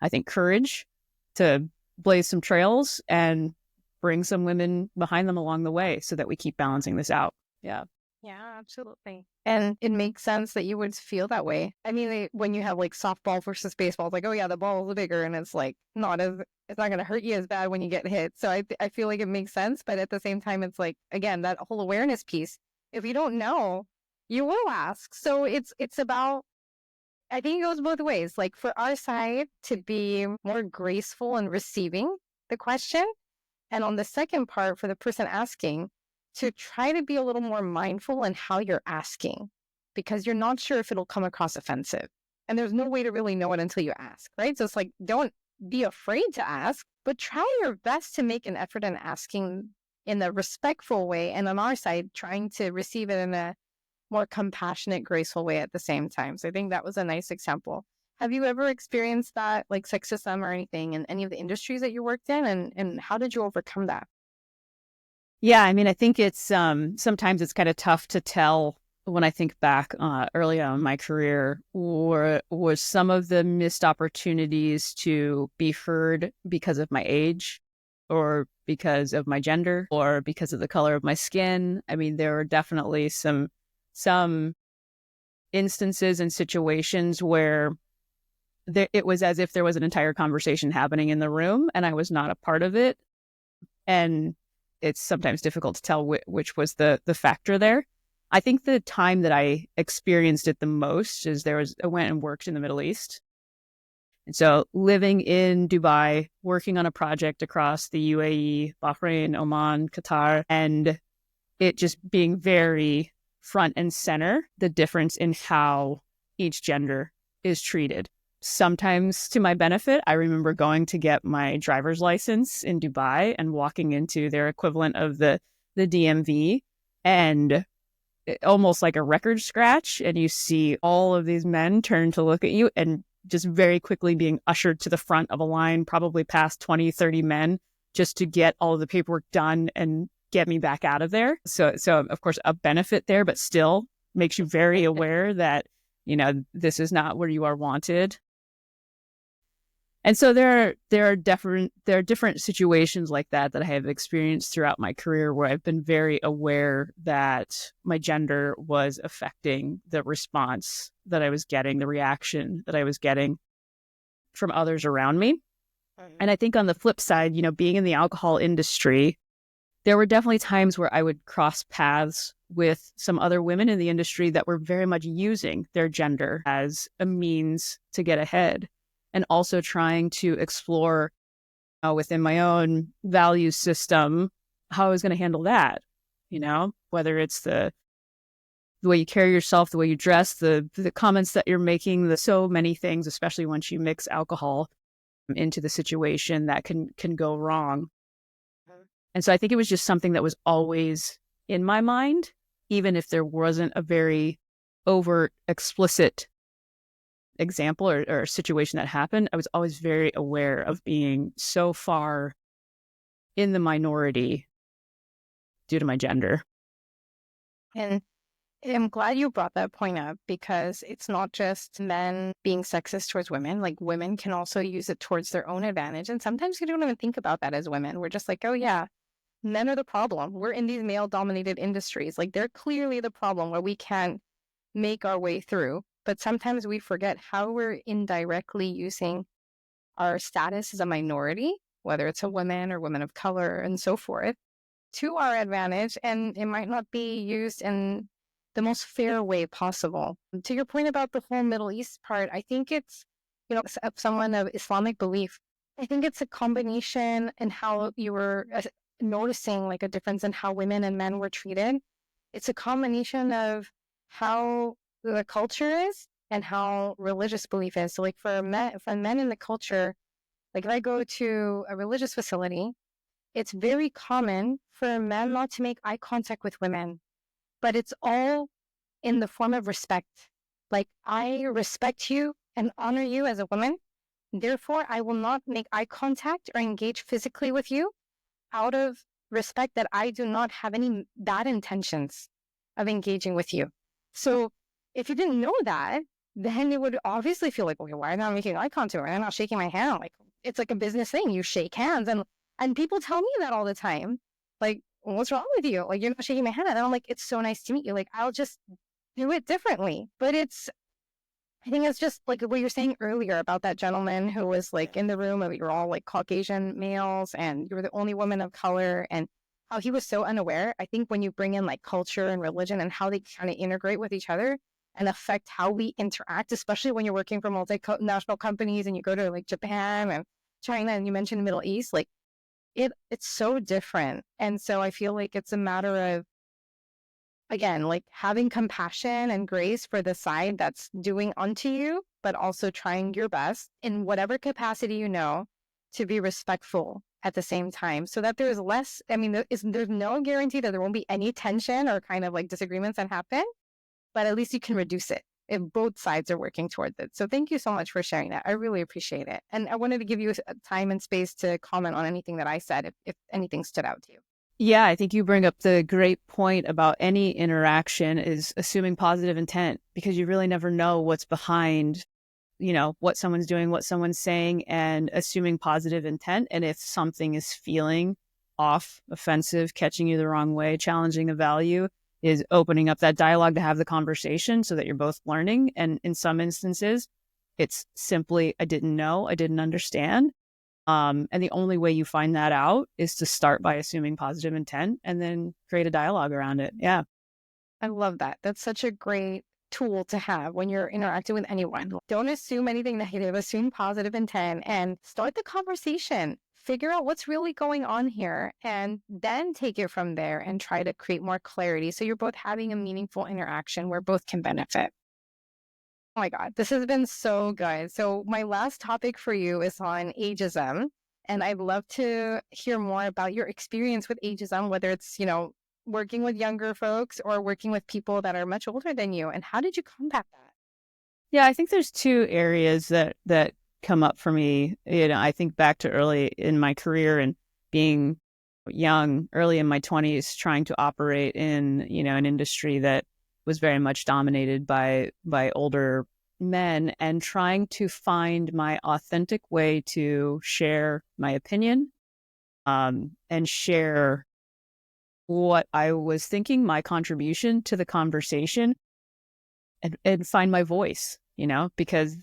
I think, courage to blaze some trails and bring some women behind them along the way so that we keep balancing this out. Yeah. Yeah, absolutely. And it makes sense that you would feel that way. I mean, when you have like softball versus baseball, it's like, oh yeah, the ball is bigger, and it's like it's not going to hurt you as bad when you get hit. So I feel like it makes sense. But at the same time, it's like, again, that whole awareness piece. If you don't know, you will ask. So it's about, I think it goes both ways. Like, for our side to be more graceful in receiving the question. And on the second part, for the person asking, to try to be a little more mindful in how you're asking, because you're not sure if it'll come across offensive. And there's no way to really know it until you ask, right? So it's like, don't be afraid to ask, but try your best to make an effort in asking in a respectful way. And on our side, trying to receive it in a more compassionate, graceful way at the same time. So I think that was a nice example. Have you ever experienced that, like sexism or anything in any of the industries that you worked in? And how did you overcome that? Yeah, I mean, I think it's sometimes it's kind of tough to tell when I think back early on in my career, or was some of the missed opportunities to be heard because of my age, or because of my gender, or because of the color of my skin. I mean, there were definitely some instances and situations where it was as if there was an entire conversation happening in the room and I was not a part of it. And it's sometimes difficult to tell which was the factor there. I think the time that I experienced it the most is I went and worked in the Middle East. And so living in Dubai, working on a project across the UAE, Bahrain, Oman, Qatar, and it just being very front and center, the difference in how each gender is treated. Sometimes to my benefit, I remember going to get my driver's license in Dubai and walking into their equivalent of the DMV, and almost like a record scratch. And you see all of these men turn to look at you and just very quickly being ushered to the front of a line, probably past 20, 30 men, just to get all of the paperwork done and get me back out of there. So of course, a benefit there, but still makes you very aware that, this is not where you are wanted. And so there are different situations like that I have experienced throughout my career where I've been very aware that my gender was affecting the response that I was getting, the reaction that I was getting from others around me. And I think on the flip side, being in the alcohol industry, there were definitely times where I would cross paths with some other women in the industry that were very much using their gender as a means to get ahead, and also trying to explore within my own value system how I was going to handle that, whether it's the way you carry yourself, the way you dress, the comments that you're making, the so many things, especially once you mix alcohol into the situation, that can go wrong. And so I think it was just something that was always in my mind, even if there wasn't a very overt, explicit example or situation that happened. I was always very aware of being so far in the minority due to my gender. And I'm glad you brought that point up, because it's not just men being sexist towards women. Like, women can also use it towards their own advantage. And sometimes we don't even think about that as women. We're just like, oh yeah, men are the problem. We're in these male-dominated industries. Like, they're clearly the problem where we can't make our way through. But sometimes we forget how we're indirectly using our status as a minority, whether it's a woman or women of color and so forth, to our advantage. And it might not be used in the most fair way possible. To your point about the whole Middle East part, I think it's, someone of Islamic belief, I think it's a combination in how you were noticing like a difference in how women and men were treated. It's a combination of how the culture is and how religious belief is. So like for men in the culture, like if I go to a religious facility, it's very common for men not to make eye contact with women, but it's all in the form of respect. Like, I respect you and honor you as a woman. Therefore, I will not make eye contact or engage physically with you out of respect that I do not have any bad intentions of engaging with you. So if you didn't know that, then it would obviously feel like, okay, why am I not making eye contact? Why am I not shaking my hand? Like, it's like a business thing. You shake hands. And people tell me that all the time. Like, what's wrong with you? Like, you're not shaking my hand. And I'm like, it's so nice to meet you. Like, I'll just do it differently. But I think it's just like what you're saying earlier about that gentleman who was like in the room and you're all like Caucasian males and you're the only woman of color, and how he was so unaware. I think when you bring in like culture and religion and how they kind of integrate with each other and affect how we interact, especially when you're working for multinational companies and you go to like Japan and China and you mentioned the Middle East, like it's so different. And so I feel like it's a matter of, again, like having compassion and grace for the side that's doing unto you, but also trying your best in whatever capacity to be respectful at the same time, so that there's less, I mean, there's no guarantee that there won't be any tension or kind of like disagreements that happen, but at least you can reduce it if both sides are working towards it. So thank you so much for sharing that. I really appreciate it. And I wanted to give you time and space to comment on anything that I said, if anything stood out to you. Yeah, I think you bring up the great point about any interaction is assuming positive intent, because you really never know what's behind, what someone's doing, what someone's saying, and assuming positive intent. And if something is feeling off, offensive, catching you the wrong way, challenging a value, is opening up that dialogue to have the conversation so that you're both learning. And in some instances, it's simply, I didn't know, I didn't understand. And the only way you find that out is to start by assuming positive intent and then create a dialogue around it. Yeah. I love that. That's such a great tool to have when you're interacting with anyone. Don't assume anything negative, assume positive intent and start the conversation. Figure out what's really going on here and then take it from there and try to create more clarity so you're both having a meaningful interaction where both can benefit. Oh my God, this has been so good. So my last topic for you is on ageism. And I'd love to hear more about your experience with ageism, whether it's, working with younger folks or working with people that are much older than you. And how did you combat that? Yeah, I think there's two areas that come up for me. I think back to early in my career and being young, early in my 20s, trying to operate in, an industry that was very much dominated by older men, and trying to find my authentic way to share my opinion, and share what I was thinking, my contribution to the conversation, and find my voice, because,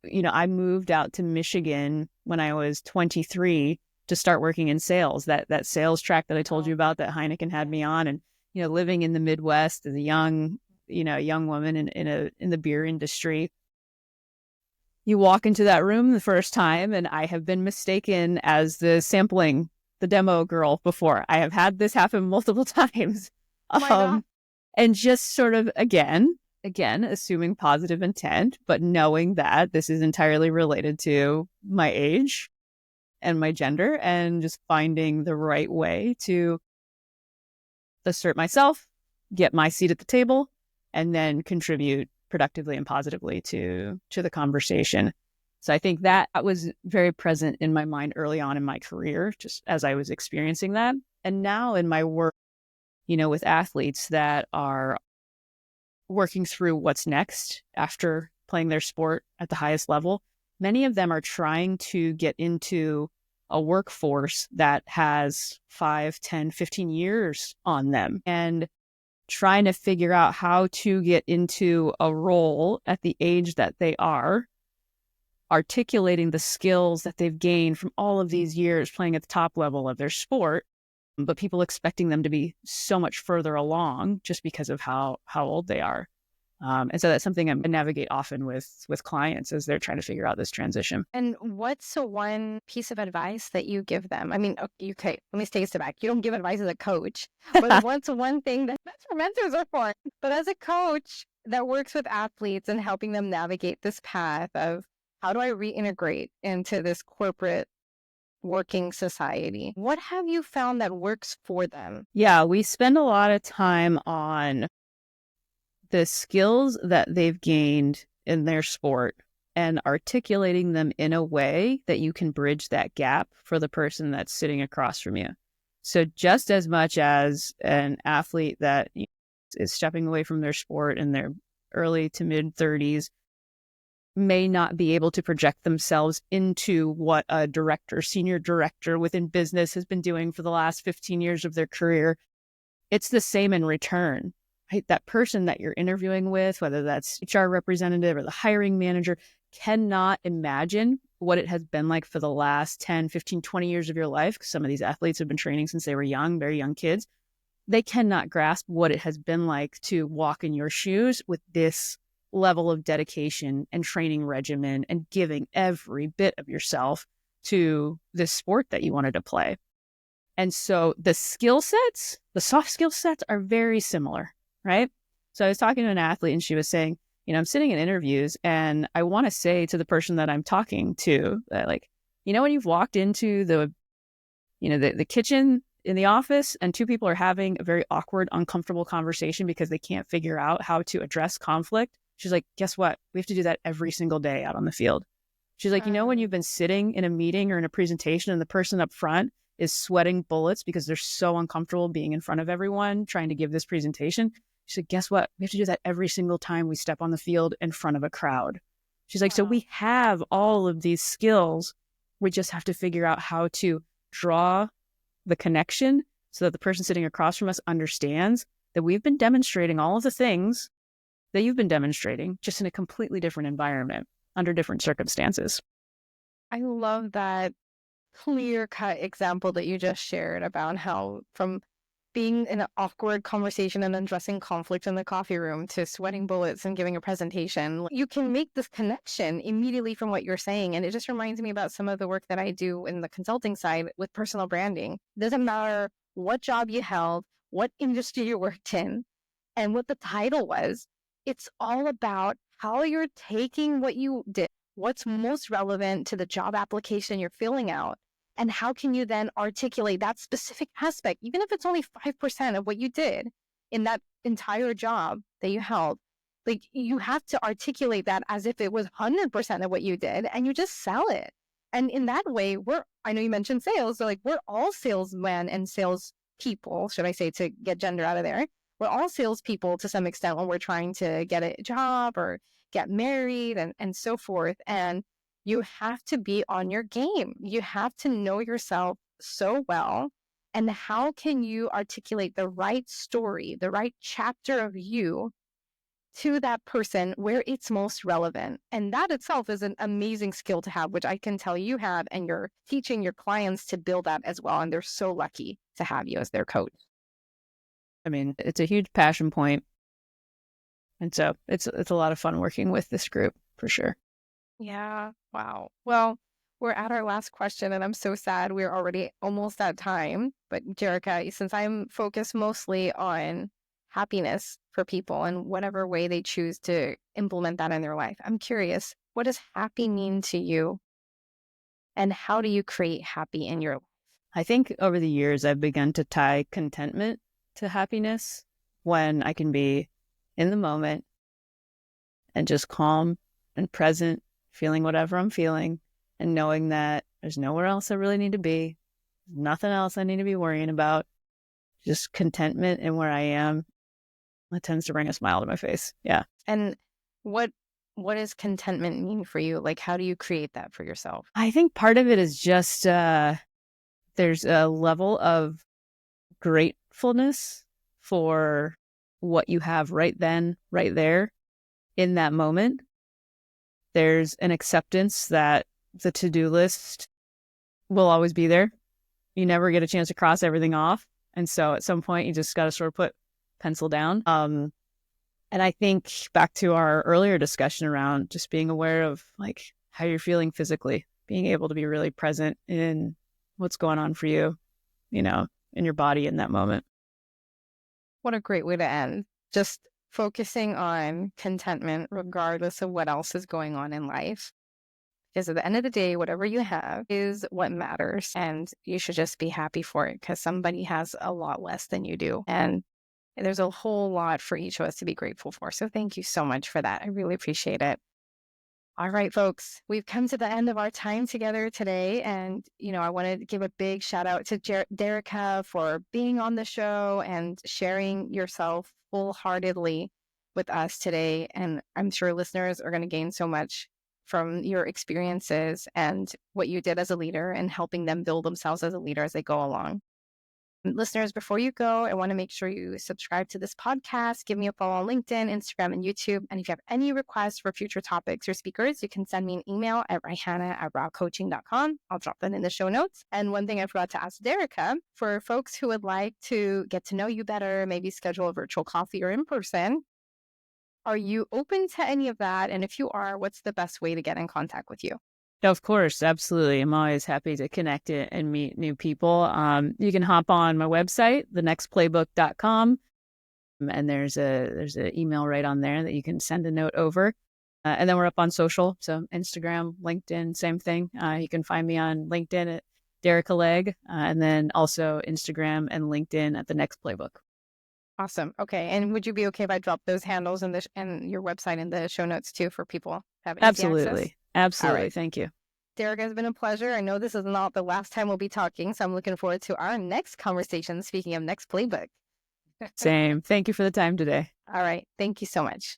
I moved out to Michigan when I was 23 to start working in sales, that sales track that I told you about that Heineken had me on. And, living in the Midwest as a young woman in the beer industry, you walk into that room the first time, and I have been mistaken as the demo girl before. I have had this happen multiple times. And just sort of, again, assuming positive intent, but knowing that this is entirely related to my age and my gender, and just finding the right way to assert myself, get my seat at the table, and then contribute productively and positively to the conversation. So I think that was very present in my mind early on in my career, just as I was experiencing that. And now in my work, with athletes that are working through what's next after playing their sport at the highest level, many of them are trying to get into a workforce that has 5, 10, 15 years on them, and trying to figure out how to get into a role at the age that they are, articulating the skills that they've gained from all of these years playing at the top level of their sport, but people expecting them to be so much further along just because of how old they are. And so that's something I navigate often with clients as they're trying to figure out this transition. And what's the one piece of advice that you give them? I mean, okay, let me take a step back. You don't give advice as a coach, but what's one thing that's what mentors are for? But as a coach that works with athletes and helping them navigate this path of how do I reintegrate into this corporate working society, what have you found that works for them? Yeah, we spend a lot of time on the skills that they've gained in their sport and articulating them in a way that you can bridge that gap for the person that's sitting across from you. So just as much as an athlete that is stepping away from their sport in their early to mid 30s may not be able to project themselves into what a director, senior director within business has been doing for the last 15 years of their career, it's the same in return. Right? That person that you're interviewing with, whether that's HR representative or the hiring manager, cannot imagine what it has been like for the last 10, 15, 20 years of your life. Because some of these athletes have been training since they were young, very young kids. They cannot grasp what it has been like to walk in your shoes with this level of dedication and training regimen and giving every bit of yourself to this sport that you wanted to play. And so the skill sets, the soft skill sets are very similar, right? So I was talking to an athlete and she was saying, I'm sitting in interviews and I want to say to the person that I'm talking to that, like, when you've walked into the kitchen in the office and two people are having a very awkward, uncomfortable conversation because they can't figure out how to address conflict. She's like, guess what? We have to do that every single day out on the field. She's like, when you've been sitting in a meeting or in a presentation and the person up front is sweating bullets because they're so uncomfortable being in front of everyone trying to give this presentation. She said, guess what? We have to do that every single time we step on the field in front of a crowd. She's like, so we have all of these skills. We just have to figure out how to draw the connection so that the person sitting across from us understands that we've been demonstrating all of the things that you've been demonstrating, just in a completely different environment under different circumstances. I love that clear-cut example that you just shared about how from being in an awkward conversation and addressing conflict in the coffee room to sweating bullets and giving a presentation, you can make this connection immediately from what you're saying. And it just reminds me about some of the work that I do in the consulting side with personal branding. It doesn't matter what job you held, what industry you worked in, and what the title was. It's all about how you're taking what you did, what's most relevant to the job application you're filling out, and how can you then articulate that specific aspect, even if it's only 5% of what you did in that entire job that you held. Like, you have to articulate that as if it was 100% of what you did, and you just sell it. And in that way, I know you mentioned sales, so like we're all salesmen and salespeople, should I say, to get gender out of there. We're all salespeople to some extent when we're trying to get a job or get married and so forth. And you have to be on your game. You have to know yourself so well. And how can you articulate the right story, the right chapter of you to that person where it's most relevant? And that itself is an amazing skill to have, which I can tell you have, and you're teaching your clients to build that as well. And they're so lucky to have you as their coach. I mean, it's a huge passion point. And so it's a lot of fun working with this group for sure. Yeah. Wow. Well, we're at our last question, and I'm so sad we're already almost at time. But Derika, since I'm focused mostly on happiness for people and whatever way they choose to implement that in their life, I'm curious, what does happy mean to you? And how do you create happy in your life? I think over the years, I've begun to tie contentment to happiness when I can be in the moment and just calm and present, feeling whatever I'm feeling, and knowing that there's nowhere else I really need to be, nothing else I need to be worrying about, just contentment in where I am. That tends to bring a smile to my face. Yeah. And what does contentment mean for you? Like, how do you create that for yourself? I think part of it is just there's a level of gratefulness for what you have right then, right there in that moment. There's an acceptance that the to-do list will always be there. You never get a chance to cross everything off. And so at some point, you just got to sort of put pencil down. And I think back to our earlier discussion around just being aware of like how you're feeling physically, being able to be really present in what's going on for you, in your body in that moment. What a great way to end. Just focusing on contentment regardless of what else is going on in life. Because at the end of the day, whatever you have is what matters. And you should just be happy for it because somebody has a lot less than you do. And there's a whole lot for each of us to be grateful for. So thank you so much for that. I really appreciate it. All right, folks, we've come to the end of our time together today. And, I want to give a big shout out to Derrika for being on the show and sharing yourself wholeheartedly with us today. And I'm sure listeners are going to gain so much from your experiences and what you did as a leader and helping them build themselves as a leader as they go along. Listeners, before you go, I want to make sure you subscribe to this podcast, give me a follow on LinkedIn, Instagram, and YouTube. And if you have any requests for future topics or speakers, you can send me an email at Raihana@rawcoaching.com. I'll drop that in the show notes. And one thing I forgot to ask Derrika, for folks who would like to get to know you better, maybe schedule a virtual coffee or in person, are you open to any of that? And if you are, what's the best way to get in contact with you? Of course, absolutely. I'm always happy to connect it and meet new people. You can hop on my website, thenextplaybook.com, and there's an email right on there that you can send a note over. And then we're up on social, so Instagram, LinkedIn, same thing. You can find me on LinkedIn at Derika Legg, and then also Instagram and LinkedIn at The Next Playbook. Awesome. Okay. And would you be okay if I drop those handles and your website in the show notes too for people to have easy Absolutely. access? Absolutely. All right. Thank you. Derrika, it's been a pleasure. I know this is not the last time we'll be talking, so I'm looking forward to our next conversation. Speaking of Next Playbook. Same. Thank you for the time today. All right. Thank you so much.